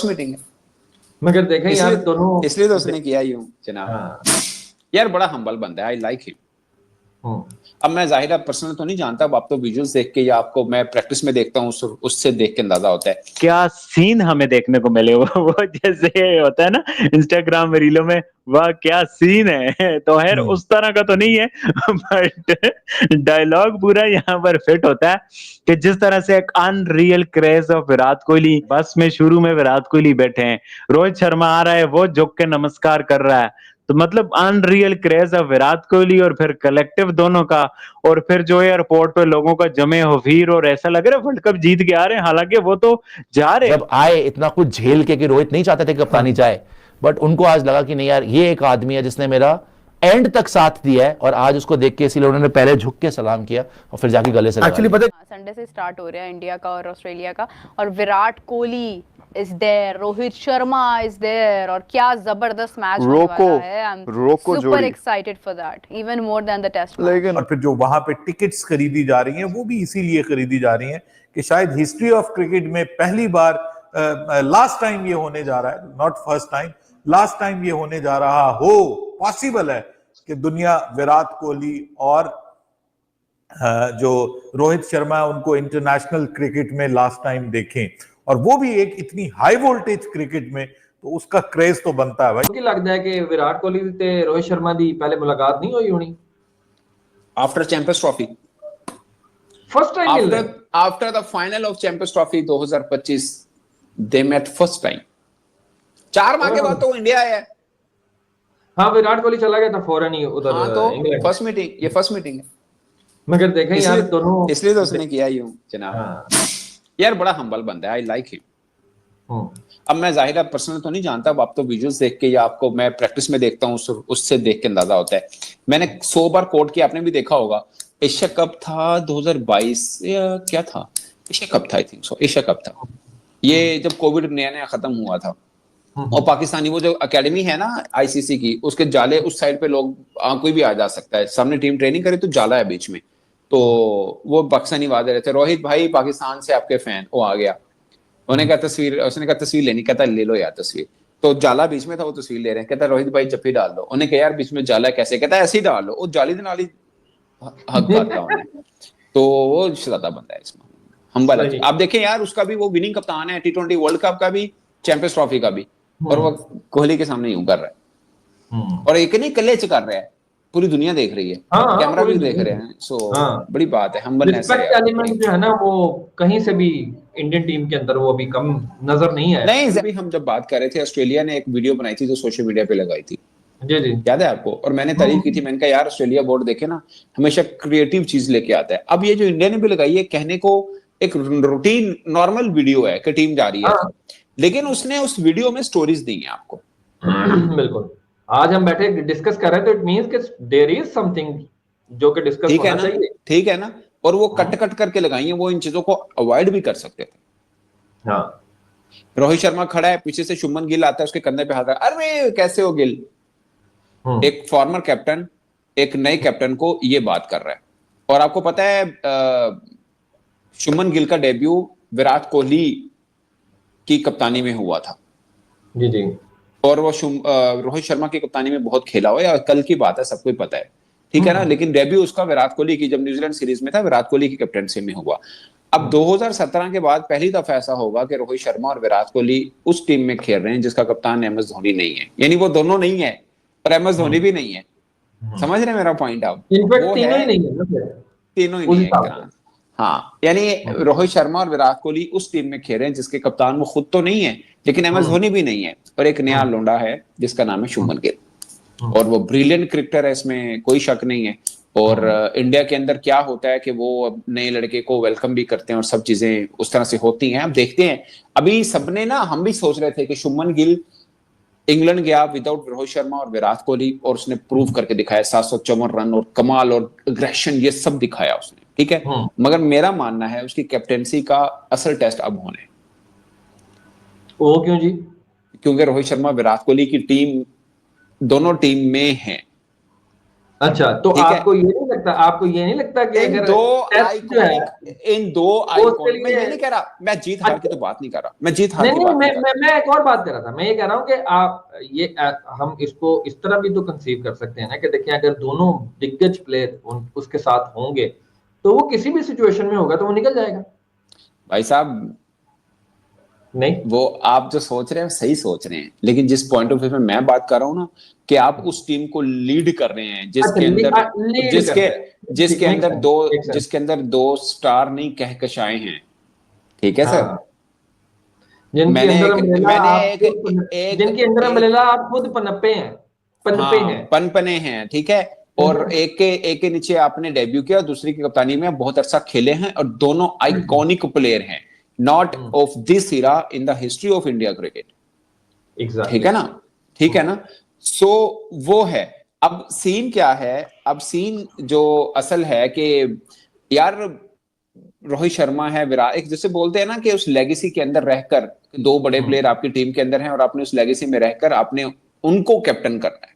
Meeting है मगर देखें यार दोनों इसलिए तो उसने किया यूं जनाब। हाँ। यार बड़ा हम्बल बंदा है, आई लाइक हिम। अब मैं जाहिर पर्सनल तो नहीं जानता, अब आप तो विजुअल्स देख के या आपको मैं प्रैक्टिस में देखता हूँ उससे देख के अंदाजा होता है क्या सीन हमें देखने को मिले। वो जैसे होता है ना इंस्टाग्राम में रीलों में, वाह क्या सीन है, तो खैर उस तरह का तो नहीं है बट डायलॉग पूरा यहाँ पर फिट होता है कि जिस तरह से एक unreal craze of Virat Kohli, बस में शुरू में विराट कोहली बैठे हैं, रोहित शर्मा आ रहा है, वो झुक के नमस्कार कर रहा है, तो मतलब unreal craze of Virat Kohli और फिर कलेक्टिव दोनों का, और फिर जो एयरपोर्ट पे लोगों का जमे हो भीड़, और ऐसा लग रहा है वर्ल्ड कप जीत के आ रहे हैं, हालांकि वो तो जा रहे जब आए इतना कुछ झेल के, रोहित नहीं चाहते थे कि कप्तानी जाए, बट उनको आज लगा कि नहीं यार ये एक आदमी है जिसने मेरा एंड तक साथ दिया है, और आज उसको देख के इसलिए उन्होंने पहले झुक के सलाम किया और फिर जाके गले से एक्चुअली पता संडे से स्टार्ट हो रहा है इंडिया का और ऑस्ट्रेलिया का, और Virat Kohli is there, Rohit Sharma is there, और क्या जबरदस्त मैच होने वाला है। I am super excited for that, even more than the test. लेकिन और फिर जो वहां पे टिकट्स खरीदी जा रही हैं वो भी इसीलिए खरीदी जा रही हैं कि शायद हिस्ट्री ऑफ क्रिकेट में पहली बार, लास्ट टाइम ये होने जा रहा है, not first time, last time ये होने जा रहा हो, पॉसिबल है कि दुनिया विराट कोहली और जो रोहित शर्मा उनको इंटरनेशनल क्रिकेट में लास्ट टाइम देखें, और वो भी एक इतनी हाई वोल्टेज क्रिकेट में, तो उसका क्रेज तो बनता है भाई। मुझे लगता है कि विराट कोहली ते रोहित शर्मा दी पहले मुलाकात नहीं हुई होनी after Champions Trophy, first time मिलने after the final of Champions Trophy 2025 they met first time. 4 माह के बाद तो इंडिया आया है। हाँ, विराट कोहली चला गया था फौरन ही उधर। हाँ, तो फर्स्ट मीटिंग, ये फर्स्ट मीटिंग है। मगर देखें यार दोनों, इसलिए तो उसने किया यूं जनाब। हाँ। यार बड़ा हम्बल बंदा है, आई लाइक हिम। अब मैं जाहिर पर्सनल तो नहीं जानता, अब आप तो विजुअल्स देख के या आपको मैं प्रैक्टिस में देखता हूँ उससे देख के अंदाजा होता है। मैंने 100 बार कोट किया, आपने भी देखा होगा। एशिया कप था 2022 या क्या था, एशिया कप था, I think so Asia cup था, ये जब कोविड नया नया खत्म हुआ था, और पाकिस्तानी वो जो एकेडमी है ना आईसीसी की, उसके जाले उस साइड पे लोग कोई भी आ जा सकता है, सामने टीम ट्रेनिंग करे तो जाला है बीच में, तो वो पाकिस्तानी वादे रहे थे, रोहित भाई पाकिस्तान से आपके फैन, वो आ गया, उन्होंने कहा तस्वीर, उसने कहा तस्वीर लेनी, कहता ले लो यार तस्वीर, तो जाला बीच में था, वो तस्वीर ले रहे हैं, कहता रोहित भाई जप्पी डाल दो, उन्हें कहा यार बीच में जाला कैसे, कहता ऐसे ही डाल लो, वो जाली नाली हक करता उन्हें, तो वो शराता बंदा है इसमें, हम्बल। आप देखें यार उसका भी वो विनिंग कप्तान है T20 वर्ल्ड कप का भी, चैंपियंस ट्रॉफी का भी, और वो कोहली के सामने यूं कर रहा है, और एक नहीं कलेच कर रहा है, पूरी दुनिया देख रही है, कैमरा भी देख रहे हैं, सो बड़ी बात है, हम्बलनेस है। रिस्पेक्ट एलिमेंट जो है ना वो कहीं से भी इंडियन टीम के अंदर वो अभी कम नजर नहीं है। नहीं, अभी हम जब बात कर रहे थे, ऑस्ट्रेलिया ने एक वीडियो बनाई थी जो सोशल मीडिया पे लगाई थी, जी जी याद है आपको, और मैंने तारीफ की थी, मैंने कहा यार ऑस्ट्रेलिया बोर्ड देखे ना, हमेशा क्रिएटिव चीज लेके आता है। अब ये जो इंडिया ने भी लगाई है, कहने को एक रूटीन नॉर्मल वीडियो है कि टीम जा रही है, लेकिन उसने उस वीडियो में स्टोरीज दी हैं आपको। बिल्कुल, आज हम बैठे डिस्कस कर रहे हैं तो इट मींस कि देयर इज समथिंग जो कि डिस्कस होना चाहिए, ठीक है ना, और वो कट करके लगाई है, वो इन चीजों को अवॉइड भी कर सकते थे। हाँ, रोहित शर्मा खड़ा है, पीछे से शुभमन गिल आता है, उसके कंधे पे हाथ रखा, अरे कैसे हो गिल, एक फॉर्मर कैप्टन एक नए कैप्टन को ये बात कर रहा है। और आपको पता है शुभमन गिल का डेब्यू विराट कोहली की कप्तानी में हुआ था, जी जी, और वो रोहित शर्मा की कप्तानी में बहुत खेला हुआ है, कल की बात है, सबको पता है, ठीक है ना, लेकिन डेब्यू उसका विराट कोहली की, जब न्यूजीलैंड सीरीज में था, विराट कोहली की कैप्टनसी में हुआ। अब 2017 के बाद पहली दफा ऐसा होगा कि रोहित शर्मा और विराट कोहली उस टीम में खेल रहे हैं जिसका कप्तान MS धोनी नहीं है, यानी वो दोनों नहीं है, और MS धोनी भी नहीं है। समझ रहे हैं मेरा पॉइंट आप? इनफैक्ट तीनों ही नहीं है, तीनों ही नहीं है। हाँ, यानी रोहित शर्मा और विराट कोहली उस टीम में खेल रहे हैं जिसके कप्तान वो खुद तो नहीं है, लेकिन MS धोनी भी नहीं है, और एक नया लोंडा है जिसका नाम है शुभमन गिल, और वो ब्रिलियंट क्रिकेटर है, इसमें कोई शक नहीं है। और इंडिया के अंदर क्या होता है कि वो नए लड़के को वेलकम भी करते हैं, और सब चीजें उस तरह से होती हैं। अब देखते हैं, अभी सबने ना, हम भी सोच रहे थे कि शुभमन गिल इंग्लैंड गया विदाउट रोहित शर्मा और विराट कोहली, और उसने प्रूव करके दिखाया, 754 रन और कमाल और अग्रेशन, ये सब दिखाया उसने, ठीक है। मगर मेरा मानना है उसकी कैप्टेंसी का असल टेस्ट अब होने। वो क्यों जी? क्योंकि रोहित शर्मा विराट कोहली की टीम दोनों टीम में है, अच्छा, तो ठीक है। आपको ये नहीं लगता कि इन अगर दो टेस्ट जो है वो उसके मैं ये लिए नहीं कह रहा, मैं जीत हार की अच्छा, तो बात नहीं कर रहा, मैं जीत हार नहीं की नहीं, बात नहीं कर मैं एक और बात कर रहा था। मैं ये कह रहा हूँ कि आप ये हम इसको इस तरह भी तो कंसीव कर सकते हैं ना कि देखिए अगर दोनों दिग्गज प्लेयर उसके साथ होंगे तो वो किसी भी सिचुएशन में होगा तो वो निकल जाएगा। भाई साहब। नहीं, वो आप जो सोच रहे हैं सही सोच रहे हैं, लेकिन जिस पॉइंट ऑफ व्यू में मैं बात कर रहा हूं ना, कि आप उस टीम को लीड कर रहे हैं अच्छा, जिसके अंदर लीड जिसके करते हैं, ठीक, जिसके मेक अंदर सेंस, दो मेक सेंस। जिसके अंदर दो स्टार नहीं कहकशाएं हैं। ठीक है सर। हाँ, जिनके मैंने अंदर एक अम्ब्रेला मैंने आप एक खुद एक जिनके अंदर एक अम्ब्रेला आप खुद पनपे हैं, पनपे हाँ, हैं, पनपने हैं। ठीक है। है और ना? एक के नीचे आपने डेब्यू किया, दूसरी की कप्तानी में बहुत अच्छा खेले हैं, और दोनों आइकॉनिक प्लेयर हैं, not of this Ira in the history of India cricket. ठीक एग्जैक्टली। है ना। ठीक है ना। सो वो है। अब सीन क्या है? अब सीन जो असल है कि यार, रोहित शर्मा है, विराट, एक जैसे बोलते हैं ना कि उस लेगेसी के अंदर रहकर, दो बड़े प्लेयर आपकी टीम के अंदर हैं और आपने उस लेगेसी में रहकर आपने उनको कैप्टन करना है।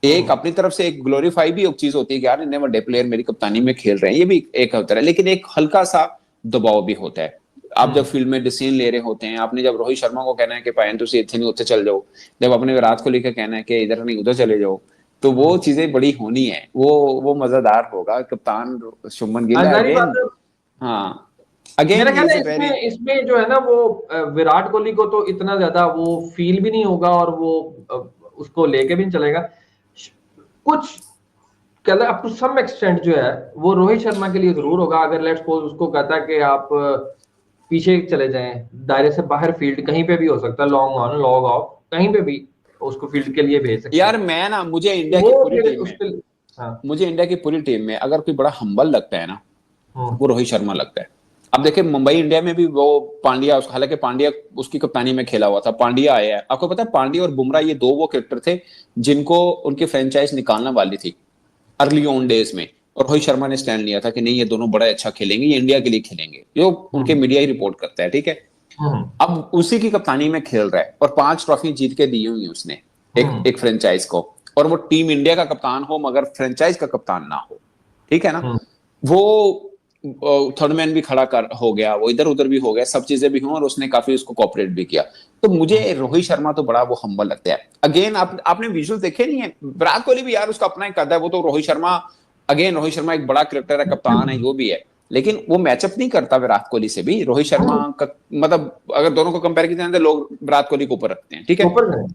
एक अपनी तरफ से एक ग्लोरीफाई भी एक चीज होती है कि यार इतने बड़े प्लेयर मेरी कप्तानी में खेल रहे हैं, ये भी एक होता है, लेकिन एक हल्का सा दबाव भी होता है। आप जब फील्ड में डिसीजन ले रहे होते हैं, आपने जब रोहित शर्मा को कहना है कि पायन तुम इतने नहीं, उत्ते चल जाओ, जब अपने विराट कोहली का कहना है कि इधर नहीं उधर चले जाओ, तो वो चीजें बड़ी होनी है, वो मजेदार होगा। कप्तान शुभमन गिल है जाहिर बात अगेन। है, हाँ, मेरा अगेन ही ख्याल इज है ए वेरी। इसमें जो है ना वो विराट कोहली को तो इतना ज्यादा वो फील भी नहीं होगा और वो उसको लेके भी नहीं चलेगा। कुछ कहते अप टू सम एक्सटेंट जो है वो रोहित शर्मा के लिए जरूर होगा। अगर लेट्स सपोज उसको कहता है कि आप पीछे चले जाएं, दायरे से बाहर फील्ड कहीं पे भी हो सकता है, लॉन्ग ऑन लॉग ऑफ कहीं पे भी उसको फील्ड के लिए भेज सकते यार हैं। मैं ना, मुझे इंडिया वो की पूरी फिर टीम में, उसके हाँ, मुझे इंडिया की पूरी टीम में अगर कोई बड़ा हम्बल लगता है ना, हम्म, वो रोहित शर्मा लगता है। अब देखिए मुंबई इंडिया में भी वो पांड्या, हालांकि पांड्या उसकी कप्तानी में खेला हुआ था, पांड्या आया है, आपको पता है पांड्या और बुमराह ये दो वो क्रिकेटर थे जिनको उनकी फ्रेंचाइज निकालने वाली थी अर्ली ऑन डेज में, और रोहित शर्मा ने स्टैंड लिया था कि नहीं ये दोनों बड़ा अच्छा खेलेंगे, ये इंडिया के लिए खेलेंगे, जो उनके मीडिया ही रिपोर्ट करता है। ठीक है। अब उसी की कप्तानी में खेल रहा है और 5 ट्रॉफी जीत के दी हुई उसने एक फ्रेंचाइज को, और वो टीम इंडिया का कप्तान हो मगर फ्रेंचाइज का कप्तान ना हो। ठीक है ना। वो थर्ड मैन भी खड़ा कर हो गया, वो इधर उधर भी हो गया, सब चीजें भी हुई और उसने काफी उसको कॉपरेट भी किया। तो मुझे रोहित शर्मा तो बड़ा वो हम्बल लगता है। अगेन आपने विजुअल देखे नहीं है? विराट कोहली भी यार उसका अपना एक कद है, वो तो रोहित शर्मा, अगेन रोहित शर्मा एक बड़ा क्रिकेटर है, कप्तान है, जो भी है, लेकिन वो मैचअप नहीं करता विराट कोहली से भी। रोहित शर्मा का मतलब अगर दोनों को कंपेयर किया जाए तो लोग विराट कोहली को ऊपर रखते हैं। ठीक है। ऊपर है।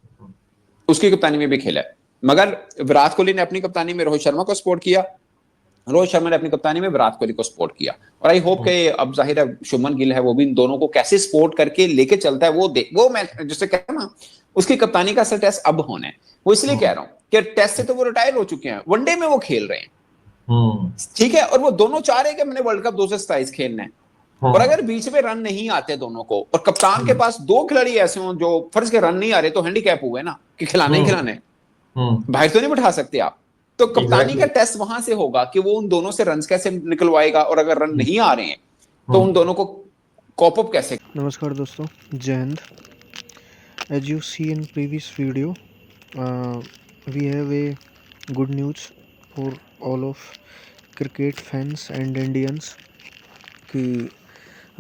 उसकी कप्तानी में भी खेला है, मगर विराट कोहली ने अपनी कप्तानी में रोहित शर्मा को सपोर्ट किया, रोहित शर्मा ने अपनी कप्तानी में विराट कोहली को सपोर्ट किया। और आई होप कि अब जाहिर है शुभमन गिल है, वो भी इन दोनों को कैसे सपोर्ट करके लेके चलता है, वो मैं जिससे कहता ना, उसकी कप्तानी का असल टेस्ट अब होना है। वो इसलिए कह रहा हूं कि टेस्ट से तो वो रिटायर हो चुके हैं, वनडे में वो खेल रहे हैं। ठीक है। और वो दोनों चाह रहे हैं कि मैंने वर्ल्ड कप 2027 खेलना है, और अगर बीच में रन नहीं आते दोनों को, और कप्तान के पास दो खिलाड़ी ऐसे हो जो फर्ज के रन नहीं आ रहे, तो हैंडीकैप हुए ना कि खिलाने ही खिलाने, बाहर तो नहीं बिठा सकते आप। तो कप्तानी का टेस्ट वहां से होगा कि वो उन दोनों से रन कैसे निकलवाएगा, और अगर रन नहीं आ रहे हैं तो उन दोनों को कॉप अप कैसे। नमस्कार दोस्तों, जय Hind. As you see in previous video, we have a good news for all of cricket fans and Indians कि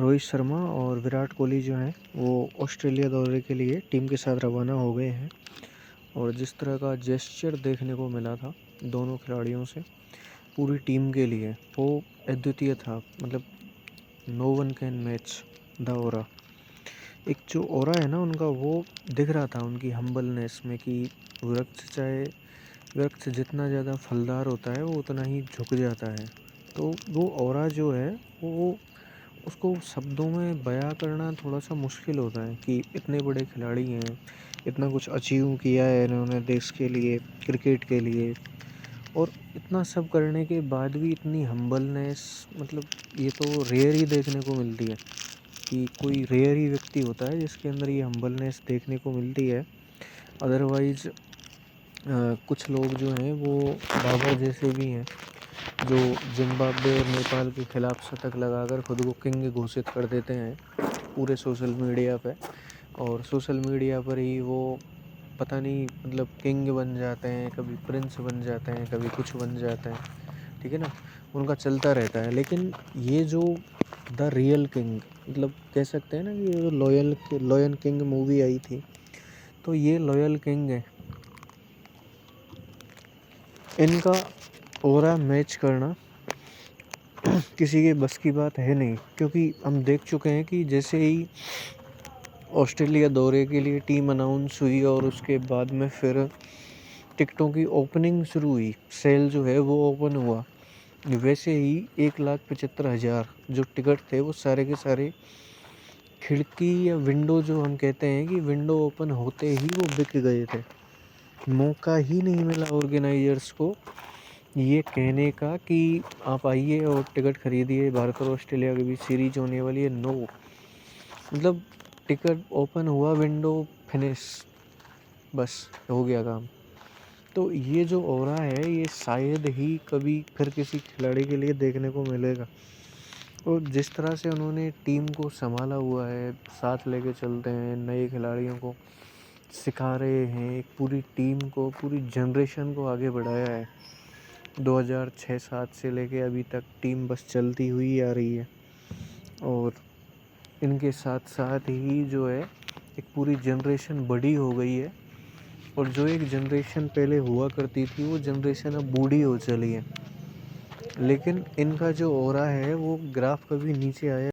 रोहित शर्मा और विराट कोहली जो हैं वो ऑस्ट्रेलिया दौरे के लिए टीम के साथ रवाना हो गए हैं। और जिस तरह का जेस्चर देखने को मिला था दोनों खिलाड़ियों से पूरी टीम के लिए, वो अद्वितीय था। मतलब no one can match the aura. एक जो ऑरा है ना उनका, वो दिख रहा था उनकी हम्बलनेस में कि वृक्ष जितना ज़्यादा फलदार होता है वो उतना ही झुक जाता है। तो वो ऑरा जो है वो उसको शब्दों में बयां करना थोड़ा सा मुश्किल होता है कि इतने बड़े खिलाड़ी हैं, इतना कुछ अचीव किया है इन्होंने देश के लिए, क्रिकेट के लिए, और इतना सब करने के बाद भी इतनी हम्बलनेस। मतलब ये तो रेयर ही देखने को मिलती है कि कोई रेयर ही व्यक्ति होता है जिसके अंदर ये हम्बलनेस देखने को मिलती है। अदरवाइज़ कुछ लोग जो हैं वो बाबर जैसे भी हैं जो जिम्बाब्वे और नेपाल के खिलाफ शतक लगाकर खुद को किंग घोषित कर देते हैं पूरे सोशल मीडिया पे, और सोशल मीडिया पर ही वो पता नहीं मतलब किंग बन जाते हैं, कभी प्रिंस बन जाते हैं, कभी कुछ बन जाते हैं, ठीक है ना, उनका चलता रहता है। लेकिन ये जो द रियल किंग, मतलब कह सकते हैं ना कि ये लॉयन किंग मूवी आई थी, तो ये लॉयल किंग है। इनका ऑरा मैच करना किसी के बस की बात है नहीं, क्योंकि हम देख चुके हैं कि जैसे ही ऑस्ट्रेलिया दौरे के लिए टीम अनाउंस हुई और उसके बाद में फिर टिकटों की ओपनिंग शुरू हुई, सेल जो है वो ओपन हुआ, वैसे ही 1,75,000 जो टिकट थे वो सारे के सारे खिड़की या विंडो, जो हम कहते हैं कि विंडो ओपन होते ही वो बिक गए थे। मौका ही नहीं मिला ऑर्गेनाइजर्स को ये कहने का कि आप आइए और टिकट खरीदिए, भारत और ऑस्ट्रेलिया के बीच सीरीज होने वाली है। नो, मतलब टिकट ओपन हुआ, विंडो फिनिश, बस हो गया काम। तो ये जो ऑरा है ये शायद ही कभी फिर किसी खिलाड़ी के लिए देखने को मिलेगा। और जिस तरह से उन्होंने टीम को संभाला हुआ है, साथ लेके चलते हैं, नए खिलाड़ियों को सिखा रहे हैं, एक पूरी टीम को, पूरी जनरेशन को आगे बढ़ाया है। 2006-07 से लेके अभी तक टीम बस चलती हुई आ रही है। और इनके साथ साथ ही जो है एक पूरी जनरेशन बड़ी हो गई है, और जो एक जनरेशन पहले हुआ करती थी वो जनरेशन अब बूढ़ी हो चली है। लेकिन इनका जो ऑरा है वो ग्राफ कभी नीचे आया